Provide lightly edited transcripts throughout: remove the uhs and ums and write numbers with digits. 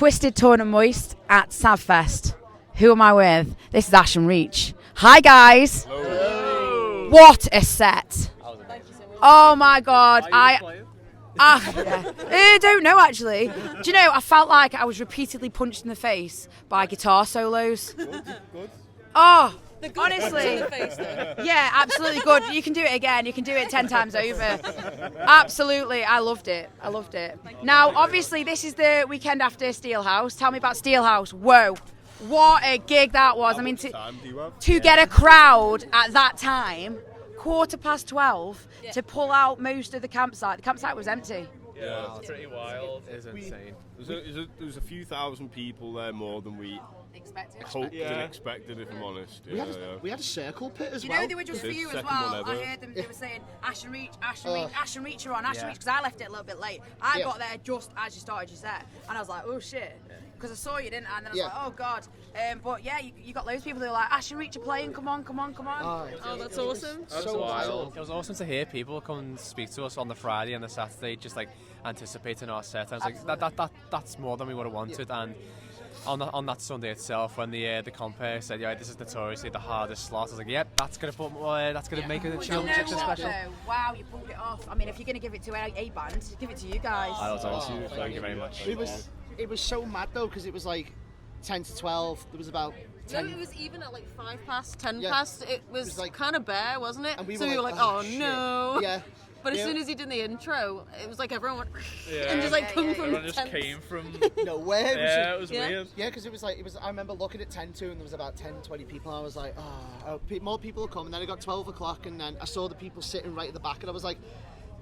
Twisted, Torn and Moist at Sav Fest. Who am I with? This is Ashen Reach. Hi guys. Hello. What a set. Oh my god. I don't know actually. Do you know, I felt like I was repeatedly punched in the face by guitar solos. Good. Oh, In honestly. the face, though. Yeah, absolutely good. You can do it again. You can do it 10 times over. Absolutely. I loved it. Now, obviously, this is the weekend after Steelhouse. Tell me about Steelhouse. Whoa. What a gig that was. I mean, to get a crowd at that time, 12:15, to pull out most of the campsite. The campsite was empty. Yeah, it's pretty wild. It's insane. There was a few thousand people there, more than we hoped and expected, if I'm honest. We had a circle pit as You well. know they were just for you as well. I heard them, they were saying Ashen Reach are on, Ashen Reach, because I left it a little bit late. I got there just as you started your set, and I was like, oh shit, because I saw you, didn't I? And then I was like, oh god. But yeah, you got loads of people who were like, Ashen Reach are playing, come on. Oh, that's awesome. That's wild. It was awesome to hear people come and speak to us on the Friday and the Saturday, just like anticipating our set. I was like, that's more than we would have wanted. And on that Sunday itself, when the compere said, yeah, this is notoriously the hardest slot, I was like, yep, that's gonna make it a chill chicken special. Wow, you pulled it off. I mean, if you're gonna give it to a band, give it to you guys. That was awesome. Thank you very much. It was so mad though, because it was like 10 to 12. There was about 10. No, it was even at like 5 past, 10 past. It was like, kind of bare, wasn't it? And we so we were like, oh no. Yeah. But as soon as he did the intro, it was like everyone went and just like come from Everyone just came from nowhere. it was weird. Yeah, because it was. I remember looking at 10 to, and there was about 10, 20 people. And I was like, more people are coming. Then I got 12 o'clock, and then I saw the people sitting right at the back, and I was like,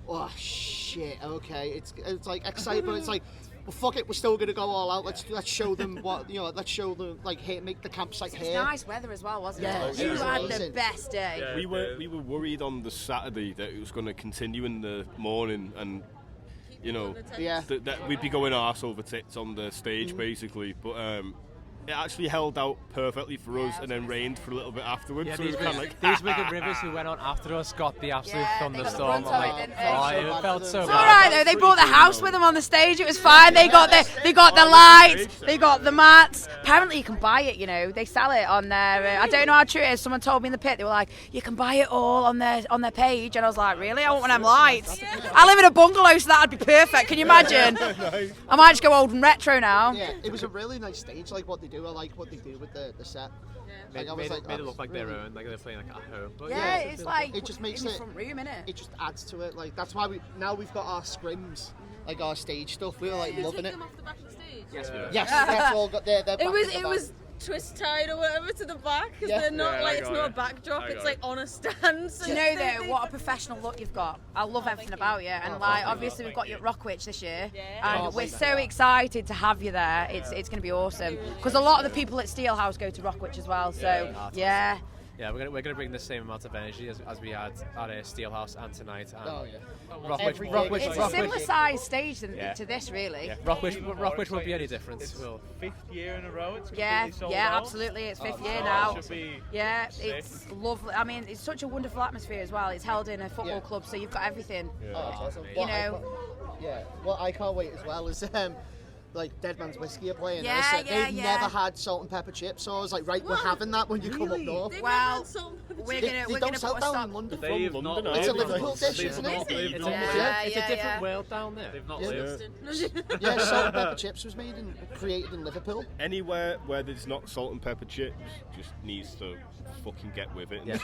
oh shit. Okay, it's like exciting, but it's like, well, fuck it, we're still gonna go all out. Let's show them what Let's show them make the campsite here. It was nice weather as well, wasn't Yeah, it? it You was had amazing. the best day. Yeah, we were worried on the Saturday that it was going to continue in the morning, and that we'd be going arse over tits on the stage basically. But it actually held out perfectly for us, and then rained for a little bit afterwards. Yeah, so it was kind of like these wicked rivers who went on after us got the absolute thunderstorm. They got the brunt of it, didn't they? It felt so It's bad. all right though. They brought the house with them on the stage. It was fine. They got the lights. They got the mats. Apparently, you can buy it. You know, they sell it on their. I don't know how true it is. Someone told me in the pit. They were like, you can buy it all on their page, and I was like, really? I want one of them lights. I live in a bungalow, so that'd be perfect. Can you imagine? I might just go old and retro now. Yeah, it was a really nice stage, like what they do. I like what they do with the set. Made it look like their own, like they're playing like at home. But Yeah, it's like it just makes in the it front room, innit? It just adds to it. Like that's why we've got our scrims, like our stage stuff. We were like You loving take it. them off the back of the stage. yes, we did. Yes, that's all got their back It was twist tied or whatever to the back because they're not like it's not a backdrop. It's like on a stand. So Do you know though what a professional look you've got? I love everything about you, and like obviously we've got you at Rockwich this year, and we're so excited to have you there. It's going to be awesome because a lot of the people at Steelhouse go to Rockwich as well. So yeah. Yeah, we're gonna bring the same amount of energy as we had at Steelhouse and tonight. And Rockwich. It's a similar size stage to this, really. Yeah, Rockwich won't be any different. It's 5th year in a row. It's Yeah, absolutely. It's 5th year now. Yeah, it's lovely. I mean, it's such a wonderful atmosphere as well. It's held in a football club, so you've got everything. Awesome. You know. What I can't wait as well is like Dead Man's Whiskey are playing. Yeah, They've never had salt and pepper chips, so I was like, right, we're having that when you come up north. Well, we're They gonna don't put sell a down stop. in London. They've From not London, It's a lived. Liverpool dish, They've isn't not it? lived It's on a it. different world down there. They've not lived. Yeah, salt and pepper chips was created in Liverpool. anywhere where there's not salt and pepper chips just needs to fucking get with it. Yeah,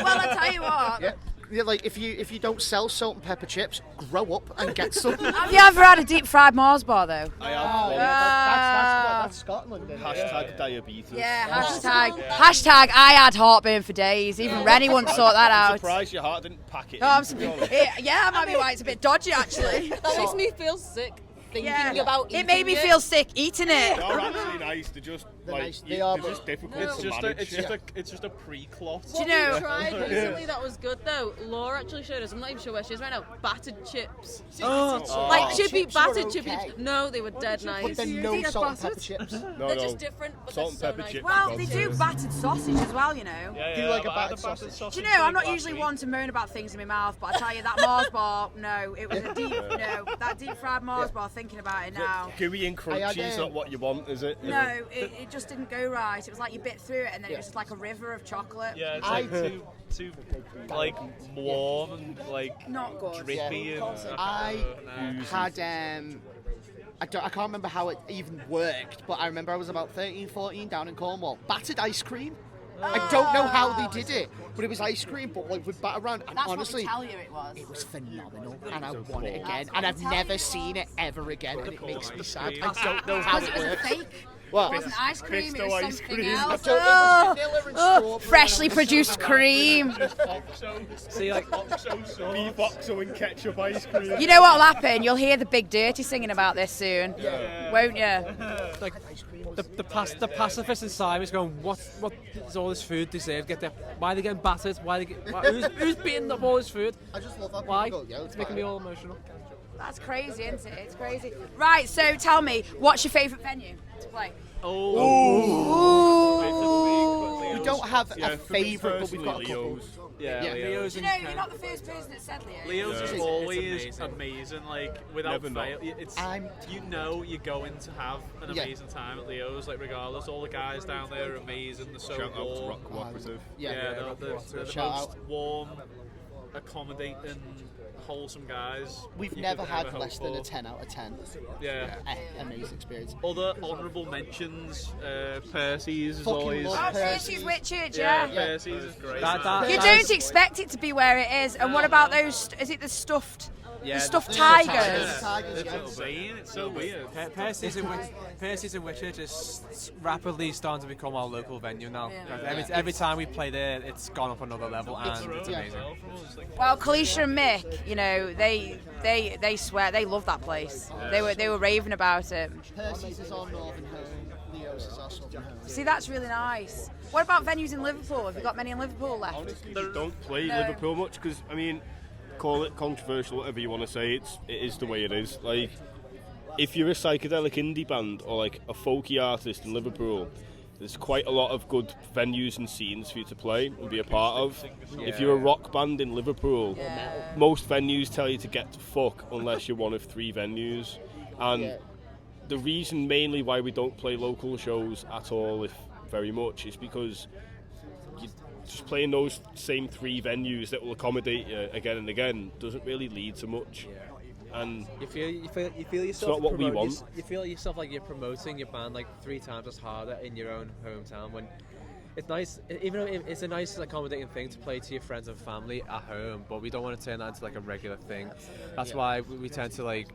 well, I tell you what. Yeah, like if you don't sell salt and pepper chips, grow up and get some. Have you ever had a deep fried Mars bar though? I have one. That's Scotland. Isn't it? Hashtag diabetes. Yeah, hashtag I had heartburn for days. Even Rennie wouldn't sort that I'm out. surprised your heart didn't pack it. Oh, I might be right. It's a bit dodgy actually. that makes me feel sick thinking about eating It made me feel sick eating it. They're actually nice. They're just they're just difficult to manage. It's just a pre-clot. Do you know? We tried recently that was good though. Laura actually showed us. I'm not even sure where she is right now. Battered chips. Like chippy chips were battered chippy. okay. No, they were dead But nice. then no salt and pepper chips. They're just different, but Salt and they're so pepper nice. chips. Well, they do battered sausage as well, you know. Do like a I've had battered sausage. Do you know, I'm not usually one to moan about things in my mouth, but I tell you that Mars bar, no, it was a deep, that deep fried Mars bar, thinking about it now. Gooey and crunchy is not what you want, is it? No, it just didn't go right. It was like you bit through it and then it was just like a river of chocolate. Yeah, it's like too like warm and like Not good. drippy. And I had I can't remember how it even worked, but I remember I was about 13, 14 down in Cornwall. Battered ice cream. I don't know how they did it, but it was ice cream, but like with batter around. And That's honestly, what we tell you it was. phenomenal, and I want it again. And I've never seen it ever again, and it makes me sad. I don't know how Because it it was a works. fake. What? It wasn't ice cream, it Cristo was ice something cream. else. It was vanilla and strawberry. Freshly produced cream. See, like, Beef oxo and ketchup ice cream. You know what'll happen? You'll hear the Big Dirty singing about this soon, won't you? like the pacifists inside me is going, what does all this food deserve? Why are they getting battered? Who's beating up all this food? I just love that. Why? People go, "Yeah, It's making me all emotional. That's crazy, isn't it? It's crazy. Right, so tell me, what's your favourite venue to play? We don't have a for me favourite, but we've got a personally, couple. Leo's. Yeah, Leo's You and know, you're not the first person that said Leo. Leo's Yeah. is It's always amazing. amazing. Like without Never not. fail, it's I'm- you know you're going to have an Yeah. amazing time at Leo's. Like regardless, all the guys down there are amazing. They're so Shout out to warm. Rock Cooperative. Yeah, they're the Shout most warm, accommodating, wholesome guys. We've you never could had ever less hope than a for. 10 out of 10. Yeah. Amazing experience. Other honourable mentions, Percy's is Fucking always. love Oh, Percy's. Percy's Witchage, Yeah, yeah. Percy's is great. That- You don't expect it to be where it is. And what about those, is it the stuffed tigers? Tigers, It's yeah. insane. It's so weird. Percy's and Witcher just rapidly starting to become our local venue now. Yeah. Every time we play there, it's gone up another level, and it's yeah. amazing. Well, Kalisha and Mick, you know, they swear they love that place. They were raving about it. Percy's is our northern home. Leo's is our southern home. See, that's really nice. What about venues in Liverpool? Have you got many in Liverpool left? Honestly, we don't play No. Liverpool much because, I mean, call it controversial, whatever you want to say, it is the way it is. Like, if you're a psychedelic indie band or like a folky artist in Liverpool, there's quite a lot of good venues and scenes for you to play and be a part of. If you're a rock band in Liverpool, most venues tell you to get to fuck unless you're one of 3 venues. And the reason mainly why we don't play local shows at all, if very much, is because just playing those same 3 venues that will accommodate you again and again doesn't really lead to much. And You feel yourself. not what we want. You feel yourself like you're promoting your band like 3 times as harder in your own hometown. When it's nice, even though it's a nice accommodating thing to play to your friends and family at home, but we don't want to turn that into like a regular thing. That's why we tend to like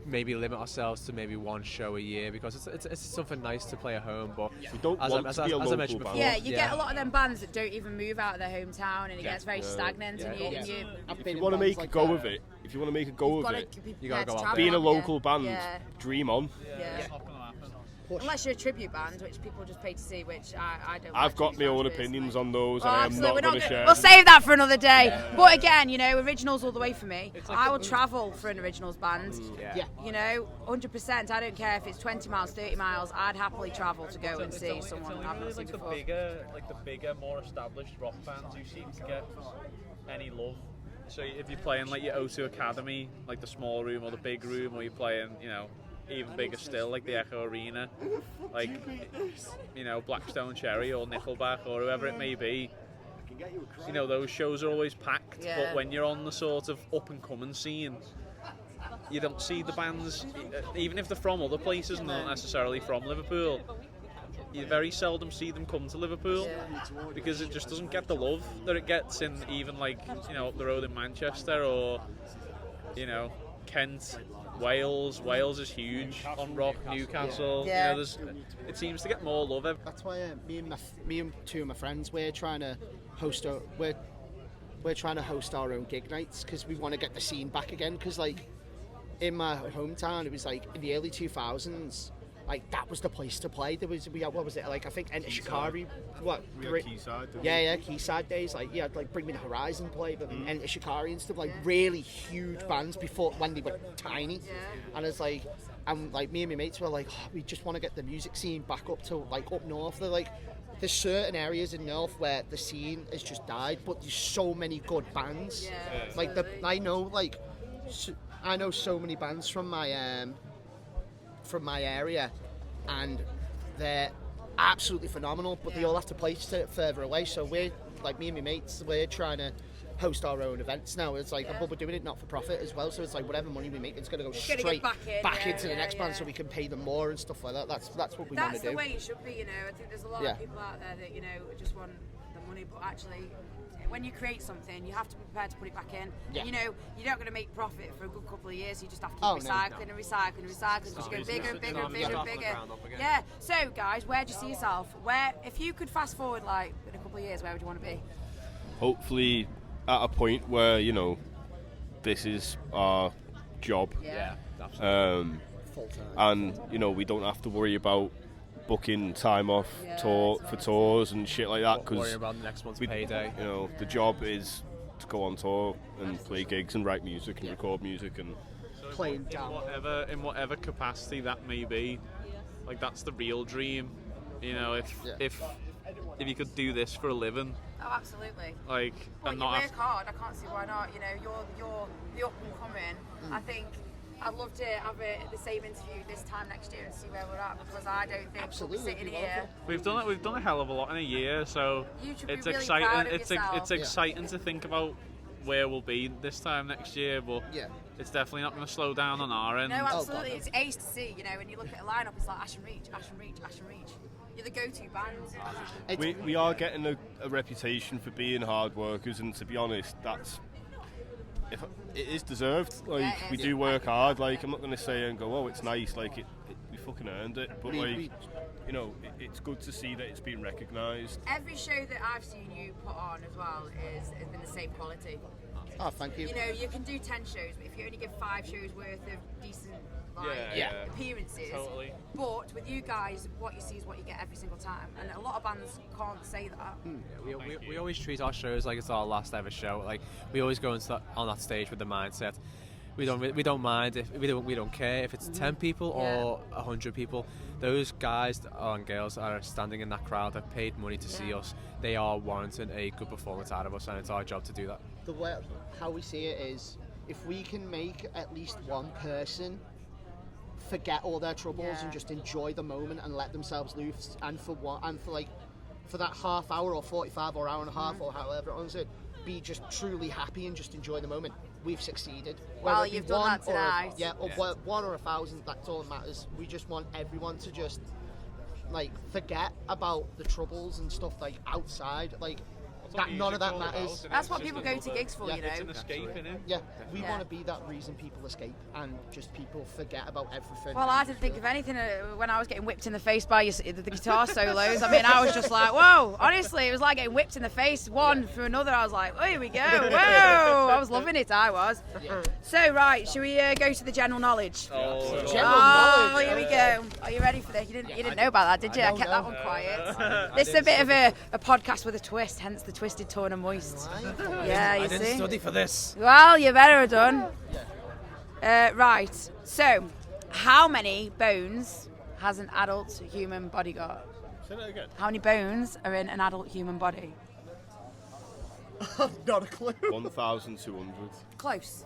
maybe limit ourselves to maybe 1 show a year, because it's something nice to play at home. But we don't want to be a I local mentioned band. before, Yeah, you get a lot of them bands that don't even move out of their hometown, and it gets very stagnant. Yeah. And you I've If been you in want to bands make a like go that. of it, if you want to make a go of gotta it, be You gotta prepared go to out travel, being a haven't you? local band, Yeah. dream on. Yeah. Unless you're a tribute band, which people just pay to see, which I don't. I've like got my tribute own bands opinions personally. on those, Oh, and I am absolutely. not We're going to gonna- share. We'll save that for another day. But again, you know, originals all the way for me. I will travel for an originals band. Yeah. You know, 100%. I don't care if it's 20 miles, 30 miles. I'd happily travel to go and see someone I've not seen the before. bigger, more established rock bands who seem to get any love. So if you're playing like your O2 Academy, like the small room or the big room, or you're playing, you know, even bigger still, like the Echo Arena, like, you know, Blackstone Cherry or Nickelback or whoever it may be, you know, those shows are always packed. Yeah. But when you're on the sort of up and coming scene, you don't see the bands, even if they're from other places and not necessarily from Liverpool, you very seldom see them come to Liverpool because it just doesn't get the love that it gets in even like, you know, up the road in Manchester or, you know, Kent, Wales. Wales is huge on rock. Newcastle. Yeah. You know, it seems to get more love. That's why me and 2 of my friends, we're trying to host our own gig nights, because we want to get the scene back again. Because like in my hometown, it was like in the early 2000s. Like that was the place to play. What was it like? I think Enter Shikari. What? Quayside, didn't we? Yeah, Quayside days. Like like Bring Me the Horizon play, but Enter Shikari and stuff. Like really huge bands before when they were tiny. And it's like, and like me and my mates were like, oh, we just want to get the music scene back up to like up north. They're like, there's certain areas in north where the scene has just died, but there's so many good bands. Like I know so many bands from my from my area, and they're absolutely phenomenal, but they all have to place it further away. So we're, like, me and my mates, we're trying to host our own events now. It's like, but we're doing it not for profit as well, so it's like whatever money we make, it's going to go straight back into the next band, so we can pay them more and stuff like that. That's what we want to do. That's the way it should be, you know. I think there's a lot of people out there that, you know, just want the money, but actually, when you create something, you have to be prepared to put it back in. Yeah. You know, you're not going to make profit for a good couple of years. You just have to keep recycling and recycling and recycling, because you go bigger and bigger and bigger and bigger. Yeah. So, guys, where do you see yourself? Where, if you could fast forward, like, in a couple of years, where would you want to be? Hopefully at a point where, you know, this is our job. Yeah, absolutely. And, you know, we don't have to worry about booking time off for tours and shit like that, because worry about the next month's payday. You know, the job is to go on tour and play gigs and write music and record music and playing down in whatever capacity that may be. Like, that's the real dream. You know, if you could do this for a living. Oh, absolutely. Like, well, and you not work hard. I can't see why not. You know, you're the up and coming. I think I'd love to have the same interview this time next year and see where we're at, because I don't think we'll be sitting here. We've done a hell of a lot in a year, so it's really exciting. proud of It's yourself. exciting to think about where we'll be this time next year, but it's definitely not going to slow down on our end. No, absolutely. It's ace to see. You know, when you look at a lineup, it's like Ashen Reach, Ashen Reach, Ashen Reach. You're the go-to band. we are getting a reputation for being hard workers, and to be honest, it is deserved. Like, we do work hard. Like, I'm not going to say and go, oh, it's nice. Like, we fucking earned it. But like, you know, it's good to see that it's been recognised. Every show that I've seen you put on as well has been the same quality. Oh, thank you. You know, you can do 10 shows, but if you only give 5 shows worth of decent appearances. Totally. But with you guys, what you see is what you get every single time, and a lot of bands can't say that. We always treat our shows like it's our last ever show. Like, we always go on that stage with the mindset. We don't mind if we don't care if it's 10 people or 100 people. Those guys and girls that are standing in that crowd have paid money to see us. They are warranting a good performance out of us, and it's our job to do that. The way how we see it is, if we can make at least one person forget all their troubles and just enjoy the moment and let themselves loose, and for that half hour or 45 or hour and a half or however it runs it, be just truly happy and just enjoy the moment, we've succeeded. Well, you've done that tonight. Or 1 or 1,000, that's all that matters. We just want everyone to just, like, forget about the troubles and stuff, like, outside, like, that none of that matters. That's what people go to gigs for, you know. It's an escape, innit? Yeah, we want to be that reason people escape, and just people forget about everything. Well, I didn't think of anything when I was getting whipped in the face by the guitar solos. I mean, I was just like, whoa. Honestly, it was like getting whipped in the face one for another. I was like, oh, here we go. Whoa. I was loving it, I was. So, right, should we go to the general knowledge? General knowledge. Here we go. Are you ready for this? You didn't know about that, did you? I kept that one quiet. This is a bit of a podcast with a twist, hence the twisted, torn and moist. Yeah, you see? I didn't study for this. Well, you better have done. Right, so how many bones has an adult human body got? Say that again. How many bones are in an adult human body? Not a clue. 1,200. Close.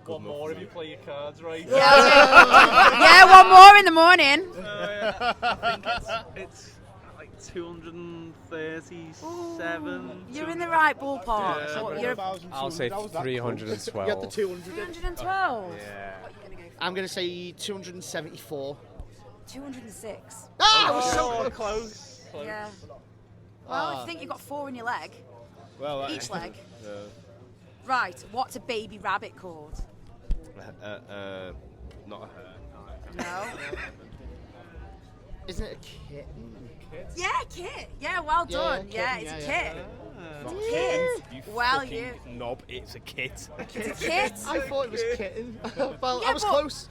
One more if you play your cards right. Yeah, one more in the morning. I think it's like 237. You're in the right ballpark. Yeah. So you're I'll say 312. You got the 200. 312. Yeah. What are you going to go for? I'm going to say 274. 206. Ah, I was so close. Yeah. Well, if you think you've got 4 in your leg, Well, each leg. Right, what's a baby rabbit called? Not a hare. No. Isn't it a kitten? Yeah, kit. Yeah, well done. Yeah, it's a kit. It's a kit. You Well, fucking you. knob, it's a kit. It's a kit. I thought it was kitten. Well, Yeah, I was but- close.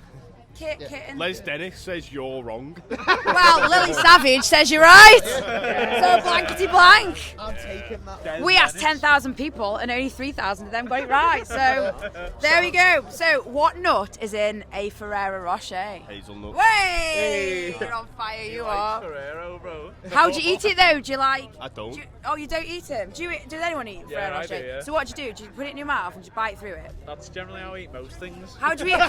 Kitten. Les Dennis says you're wrong. Well, Lily Savage says you're right. So blankety blank. I'm taking that. We asked 10,000 people and only 3,000 of them got it right. So there we go. So what nut is in a Ferrero Rocher? Hazelnut. Way! You're on fire, you are. Ferrero, bro. How do you eat it though? Do you like? I don't. You don't eat them? Does anyone eat Ferrero I Rocher? do, yeah. So what do you do? Do you put it in your mouth and just bite through it? That's generally how I eat most things. How do you eat?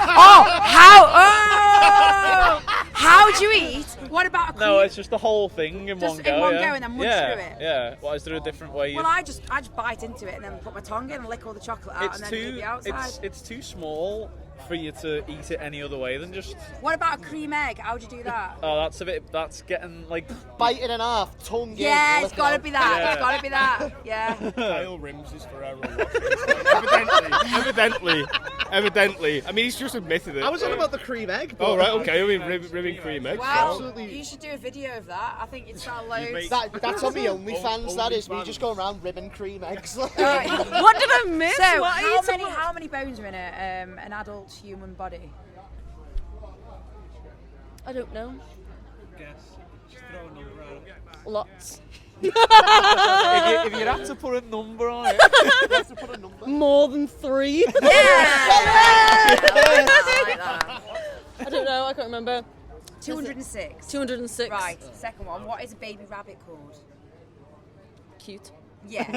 How do you eat? What about a cream? No, it's just the whole thing in Just one go. in one yeah. go and then munch yeah, through it? Yeah. Well, is there a different way? Well, I just bite into it and then put my tongue in and lick all the chocolate out it's and then eat the outside. it's too small for you to eat it any other way than just. What about a cream egg? How do you do that? Oh, that's getting like. Bite it in half, tongue in. Yeah, it's lick it got to out. be that. Yeah. It's got to be that. Yeah. Kyle rims his Ferrero Rocher. Evidently. I mean, he's just admitted it. I was on about the cream egg. Oh, but- right, okay. I mean, rimming cream eggs. Wow. Absolutely. You should do a video of that. I think you'd sell loads. make- That's on the OnlyFans. That is me OnlyFans. just going around ribbing cream eggs. What did I miss? So, What are you talking about? how many bones are in an adult human body? I don't know. Guess. Just throw a number out. Lots. if you have to put a number on it. More than 3. Yeah! I like that. I don't know. I can't remember. 206. 206. Right, second one. What is a baby rabbit called? Cute. Yeah. I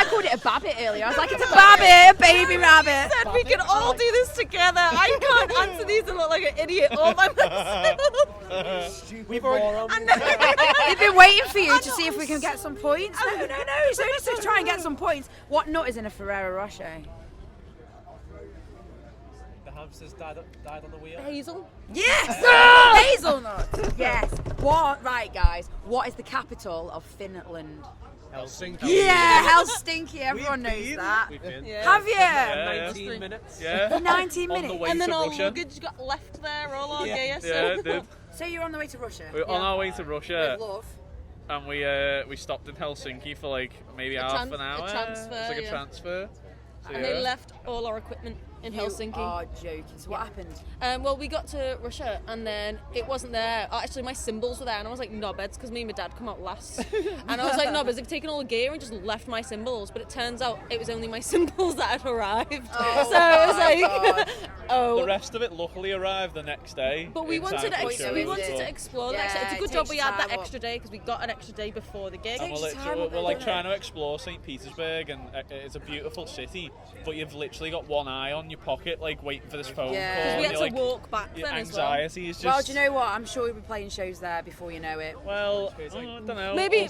called it a babbit earlier. I was like, it's a babbit, a baby rabbit. Said we can all do this together. I can't answer these and look like an idiot all by myself. We've already. We've been waiting for you to see if we can get some points. No. It's only to try and get some points. What nut is in a Ferrero Rocher? The hamsters died on the wheel. Hazel. Yes! Hazelnut. Yes. What? Right, guys. What is the capital of Finland? Helsinki. Yeah, Helsinki. Everyone knows that. We've been. Yeah. Have you? Yeah. 19 minutes. Yeah. 19 On the minutes. way And then to our Russia. luggage got left there, all our gear. Yeah, So. it did. So you're on the way to Russia? We're on our way to Russia, With love. and we stopped in Helsinki for like maybe A half tran- an hour. a transfer, It's like a yeah. transfer. So, And they left all our equipment in Helsinki. You are joking. So what happened? Well, we got to Russia and then it wasn't there. Actually, my symbols were there, and I was like, knobheads, because me and my dad come out last. And I was like, knobheads, they've taken all the gear and just left my symbols. But it turns out it was only my symbols that had arrived. Oh so it was my like, God. oh. The rest of it luckily arrived the next day. But we in wanted time to, for the we show, wanted but- to explore the Yeah, next day. It's a it good job takes we had that time up. extra day because we got an extra day before the gig. And Takes time we're up, like doesn't trying it? to explore St. Petersburg, and it's a beautiful city, but you've literally got one eye on your pocket, like waiting for this phone Yeah. call. 'Cause we and had you're to like, walk back your then as well. anxiety is just. Well, do you know what? I'm sure we'll be playing shows there before you know it. Well, I don't know. Maybe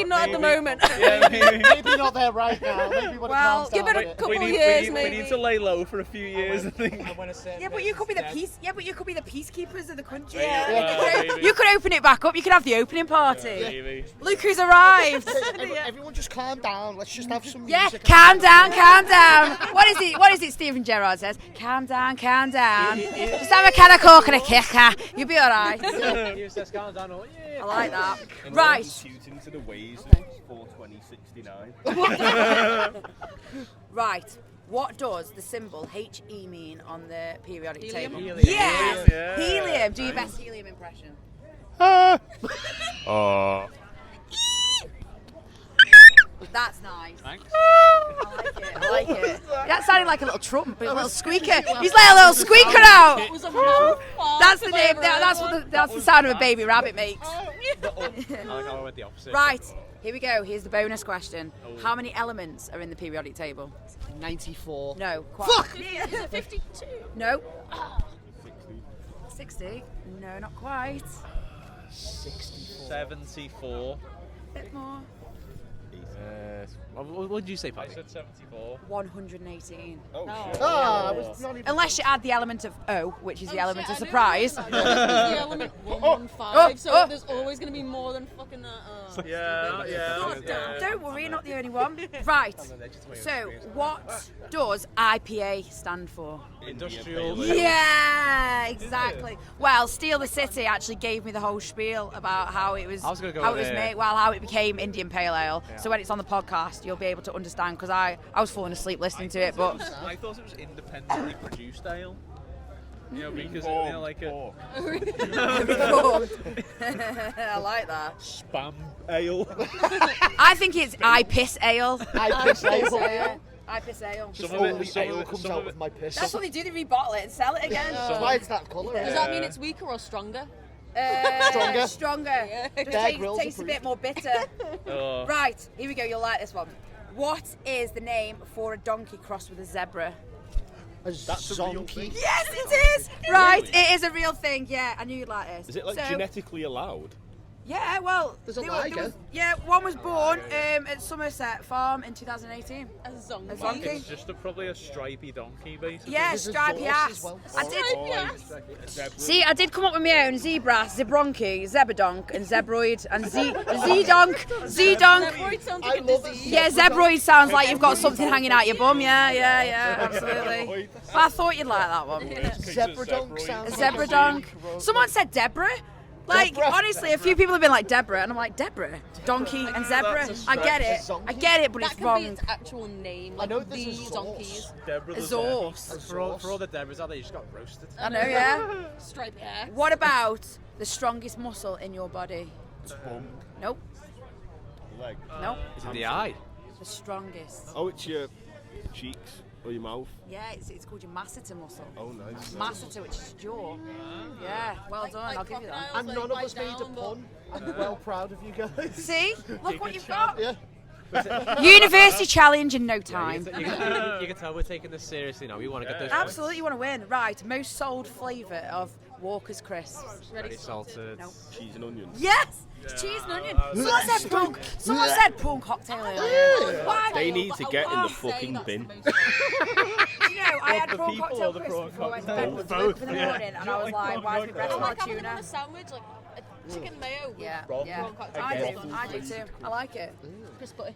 not at the moment. Yeah, maybe. Maybe not there right now. Maybe when Well, it calms give down it a bit. couple we years, we maybe. need to lay low for a few years, I think. And when a certain Yeah, but bit you could be the is peace. Yeah, but you could be the peacekeepers of the country. Yeah. Maybe. You could open it back up. You could have the opening party. Maybe. Look who's arrived. Everyone just calm down. Let's just have some Yeah, music. calm down, calm down. What is it Stephen Gerrard says? Calm down, calm down. Just have a can of coke and a kicker. You'll be alright. He says, calm down. Oh, yeah. I like that. Right. Shooting to the ways of 42069. Right. What does the symbol HE mean on the periodic Helium? table? Helium. Yes! Yeah. Helium. Do your best helium impression. Oh. That's nice. Thanks. I like it. That sounded like a little trump, a little squeaker. He's let a little squeaker out. It was a mouth fart That's the if name. I ever heard one. That's the sound of a baby rabbit makes. Oh. I think I went the opposite. Right. Here we go. Here's the bonus question. How many elements are in the periodic table? 94. No. Fuck! Is it 52? No. 60? No, not quite. 74. Bit more. What did you say, I Paddy? said 74. 118. Oh, shit. I was not even. Unless you add the element of O, which is the element shit, of I surprise. didn't realise that. There's the element 115, oh, so oh. there's always going to be more than fucking that. Yeah. Don't worry, you're not the only one. Right. So, what does IPA stand for? Industrial. Yeah, exactly. Well, Steal the City actually gave me the whole spiel about how it was, I was gonna go how it was there. made, well, how it became Indian Pale Ale. So when it's on the podcast, you'll be able to understand, because I was falling asleep listening to it, but I thought it was independently produced ale. You know, because like a I like that. spam ale. I think it's I Piss Ale. I piss ale. Yeah. IPA ale. Some Only of it, some ale of it, comes some out of with it. my piss. That's what they do. They rebottle it and sell it again. That's why it's that colour. Does that mean it's weaker or stronger? Stronger? Stronger. Just Bear Grylls tastes a approved. bit more bitter. Oh. Right, here we go. You'll like this one. What is the name for a donkey crossed with a zebra? A That's a real zonky. thing. Yes, it is. Right, it is a real thing. Yeah, I knew you'd like this. Is it like So- genetically allowed? Yeah, well, There's a there liger. yeah, one was born at Somerset Farm in 2018. A zombie. A zombie. It's just Probably a stripy donkey, basically. Yeah, There's a stripy Zorse ass. as well. I did. Zebra. See, I did come up with my own zebra, zebronchi, zebadonk, and zebroid, and z-donk, z-donk. Zebroid sounds I like a love it. disease. Yeah, zebroid sounds like you've got something hanging out your bum. Yeah, absolutely. Well, I thought you'd like that one. Zebra donk sounds Zebra donk. Someone said Deborah. Like, Deborah. honestly, a few people have been like Deborah, and I'm like, Deborah? Donkey and zebra? I get it. I get it, but That it's could be wrong. its actual name. I Like know there's the a Zorse. donkeys. Deborah A the Zorse. For all the Deborahs out there, you just got roasted. I know, yeah. Striped ass. What about the strongest muscle in your body? Bum. Nope. Leg. Nope. Is it the eye? The strongest. Oh, it's your cheeks or your mouth. Yeah, it's called your masseter muscle. Oh, nice. Masseter, which is jaw. Yeah, well done. I'll give you that. And none of us made a pun. I'm well proud of you guys. See? Look what you've got. Yeah. University challenge in no time. You can tell we're taking this seriously now. We want to get those Absolutely, you want to win. Right, most sold flavour of Walker's crisps. ready salted. Nope. Cheese and onions. Yes! It's cheese and onion. Someone said punk cocktail earlier. Why? They need to get in the Say fucking that's bin. the most- You know, I had the prawn people cocktail or the crisps prawn before I went to cocktail? bed with Both, in the yeah. morning, and I was like, why is my bread smell Like like having them in tuna? a sandwich, like a chicken mayo. Yeah, Prawn yeah. cocktail. I do too. I like it. Crisp butty.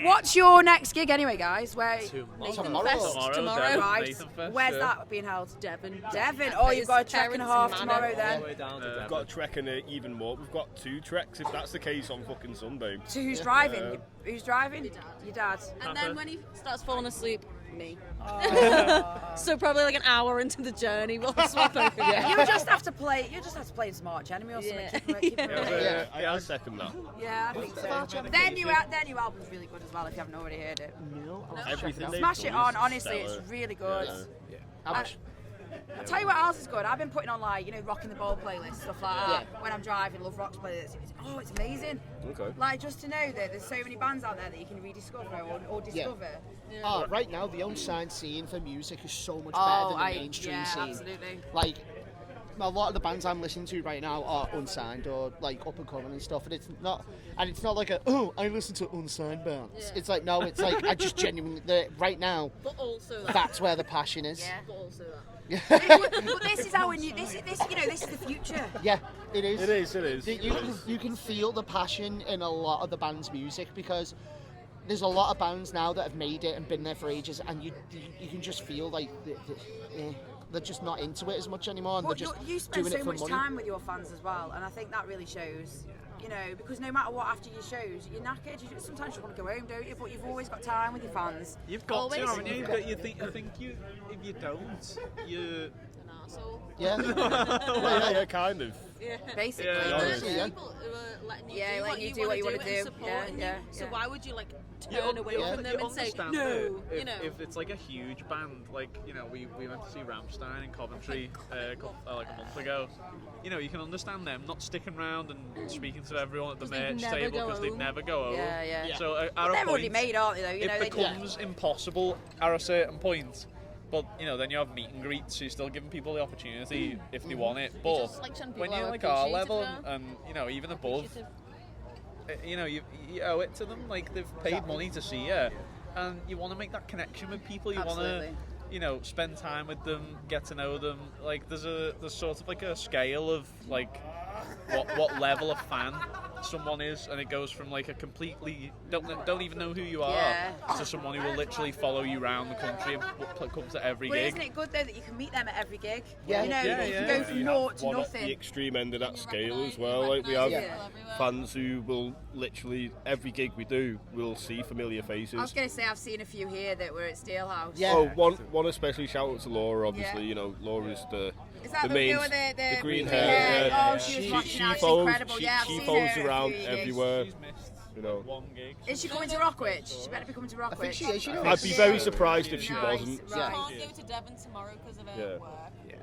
What's your next gig anyway, guys? Where? Tomorrow. Tomorrow. Right. Nathan Fest, Where's yeah. that being held? Devon. Devon. Oh, you've got a His trek and a parents' half manor. tomorrow then. All the way down to We've Devon. got a trek and even more. We've got 2 treks if that's the case on fucking Sunday. So who's driving? Who's driving? Your dad. And then when he starts falling asleep, me. So probably like an hour into the journey, we'll swap over. You'll just have to play. You just have to play Smart Enemy or something. Yeah. Keep it Yeah, I second that. Yeah, I think so. Their new album's really good as well. If you haven't already heard it, Everything they've smash it done on. is Honestly, stellar. it's really good. Yeah. I'll tell you what else is good. I've been putting on like rocking the ball playlist stuff like that when I'm driving. Love Rock's playlist. It's amazing. Okay. Like just to know that there's so many bands out there that you can rediscover or discover. Right now, the unsigned scene for music is so much Oh, better than the mainstream scene. absolutely. Like, a lot of the bands I'm listening to right now are unsigned or like up and coming and stuff, and it's not like I listen to unsigned bands. Yeah. It's like no, it's like I just genuinely right now. But also that. That's where the passion is. Yeah. But also that. But this is our new. This is the future. Yeah, it is. It is. You can feel the passion in a lot of the band's music because there's a lot of bands now that have made it and been there for ages, and you can just feel like they're just not into it as much anymore, and But they're just you spend doing so it for much money. time with your fans as well, and I think that really shows. You know, because no matter what, after your shows, you're knackered. Sometimes you want to go home, don't you? But you've always got time with your fans. You've got Always. to, haven't you? I think you, if you don't, you. An arsehole. Yeah. yeah, kind of. Yeah. Basically. Yeah, There's yeah. people who are letting you Yeah, do letting what you do what you want wanna to do. and supporting Yeah, you. So yeah. why would you like turn away from them and say understand no? it You know. if it's like a huge band, like we went to see Rammstein in Coventry like a month ago. You can understand them not sticking around and speaking to everyone at the 'Cause they'd merch never table go because they'd home. never go home. Yeah. So at But a they're already point, made, aren't they? Though you know, it they becomes impossible at a certain point. But then you have meet and greets, so you're still giving people the opportunity if they want it. But just, like, showing when people you're how like our appreciative level they are. and even above, Appreciative. you owe it to them. Like they've paid money to see you, and you want to make that connection with people. You want Absolutely. to, spend time with them, get to know them. Like there's sort of like a scale of like what level of fan someone is, and it goes from like a completely don't even know who you are Yeah. to someone who will literally follow you around the country and come to every But gig. isn't it good though that you can meet them at every gig? Yeah. You know, Yeah, you can yeah. go from You naught have to one at the nothing. extreme end of that scale recognise- as well. you Like we have recognise people everywhere. fans who will literally every gig we do will see familiar faces. I was going to say I've seen a few here that were at Steelhouse. Yeah. Oh, one especially shout out to Laura. Obviously, Laura's the Is that the main, girl with the green green hair. hair? Yeah. Oh, she was rocking She out. She's follows, incredible. Yeah, I've she seen follows her at a around few gigs. everywhere. She's missed. You know. One gig. Is she coming to Rockwich? She better be coming to Rockwich. I think she is. You know, I'd be very surprised if she Nice, wasn't. right. Can't go to Devon tomorrow because of her Yeah. work.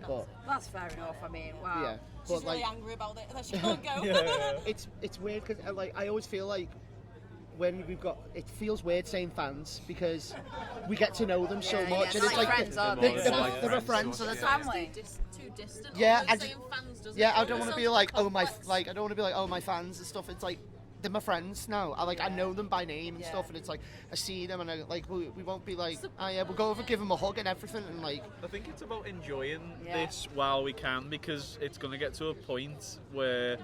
But, That's fair enough. I mean, wow. yeah, She's but like, really angry about it that she can't go. it's weird because like I always feel like when we've got it feels weird saying fans because we get to know them so much they're and it's like like friends, aren't they, they? they're, So- they're friends, so that's Family. Too distant. Yeah, Almost and- saying fans doesn't yeah. I it don't want to sounds be like complex. oh my like I don't want to be like oh my fans and stuff. It's like they're my friends now. I know them by name and stuff, and it's like I see them and I like we won't be like oh yeah we'll go over give them a hug and everything and like I think it's about enjoying Yeah. this while we can because it's going to get to a point where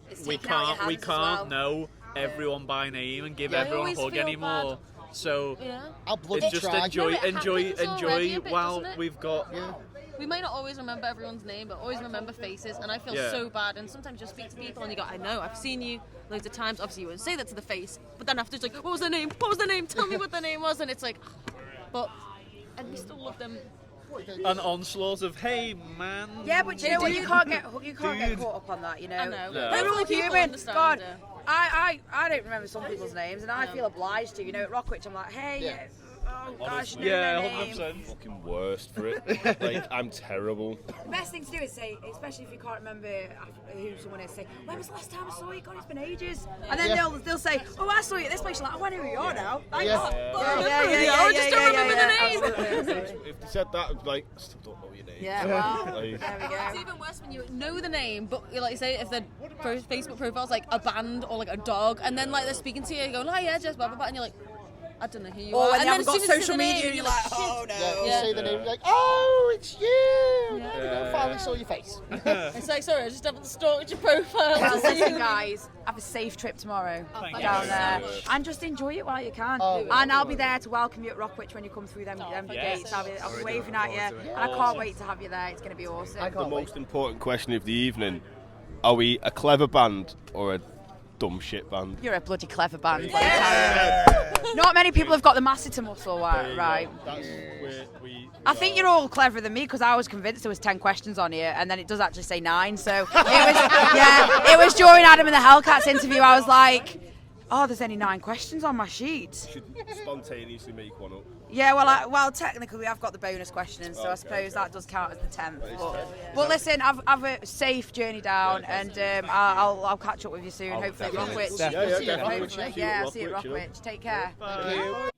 It's we taken out your can't we hands as well. can't know everyone by name and give Yeah. everyone I a hug always feel anymore. So Yeah. I'll bloody it's just try. enjoy No, it happens already a bit, while doesn't it? we've got We might not always remember everyone's name, but always remember faces. And I feel Yeah. so bad. And sometimes you speak to people and you go, I know, I've seen you loads of times. Obviously, you wouldn't say that to the face. But then after, it's like, what was their name? What was their name? Tell me what their name was. And it's like, but, and we still love them. an onslaught of hey man. Yeah, but you know what? You can't get caught up on that. You know, I know. Yeah. We're all Hopefully people human. understand, God, yeah. I don't remember some people's names, and I feel obliged to. You know, at Rockwich, I'm like, hey, Yeah. oh gosh, Honestly. know Yeah, their name. 100%. Fucking worst for it. Like, I'm terrible. The best thing to do is say, especially if you can't remember who someone is, say, when was the last time I saw you? God, it's been ages. And then they'll say, oh, I saw you at this place. You're like, oh, I know who you are now. Like, Yeah. I just don't remember the name. Absolutely. If they said that, I'd be like, I still don't know your name. Yeah, well, Like, there we It's go. even worse when you know the name, but like say if their Facebook profile's like a band or like a dog, and then like they're speaking to you, you go, oh yeah, just blah blah blah, and you're like, I don't know who you Or are. when And they then haven't got as soon as you say social the name, media, and you're like, shit. oh no. Yeah, you Yeah. say the name, like, oh, it's you. Yeah. You know, finally saw your face. It's like, sorry, I just haven't stalked your profile. Well, to see listen, who- guys, have a safe trip tomorrow Thank down you. there, and just enjoy it while you can. Oh, and I'll be there to welcome you at Rockwich when you come through them thank gates. you. I'll be waving at you, and I can't wait to have you there. It's going to be awesome. I the can't wait. most important question of the evening: are we a clever band or a dumb shit band? You're a bloody clever band, let me tell you. Not many people have got the masseter muscle, right? That's where I think you're all cleverer than me because I was convinced there was 10 questions on here, and then it does actually say 9. So it was during Adam and the Hellcats interview. I was like, oh, there's only 9 questions on my sheet. should spontaneously make one up. Yeah, well, technically we have got the bonus questions, so I suppose that does count as the 10th. But listen, have a safe journey down, and I'll catch up with you soon. Hopefully at Rockwich. Yeah, definitely. Hopefully, yeah, I'll see you at Rockwich. Take care. Bye.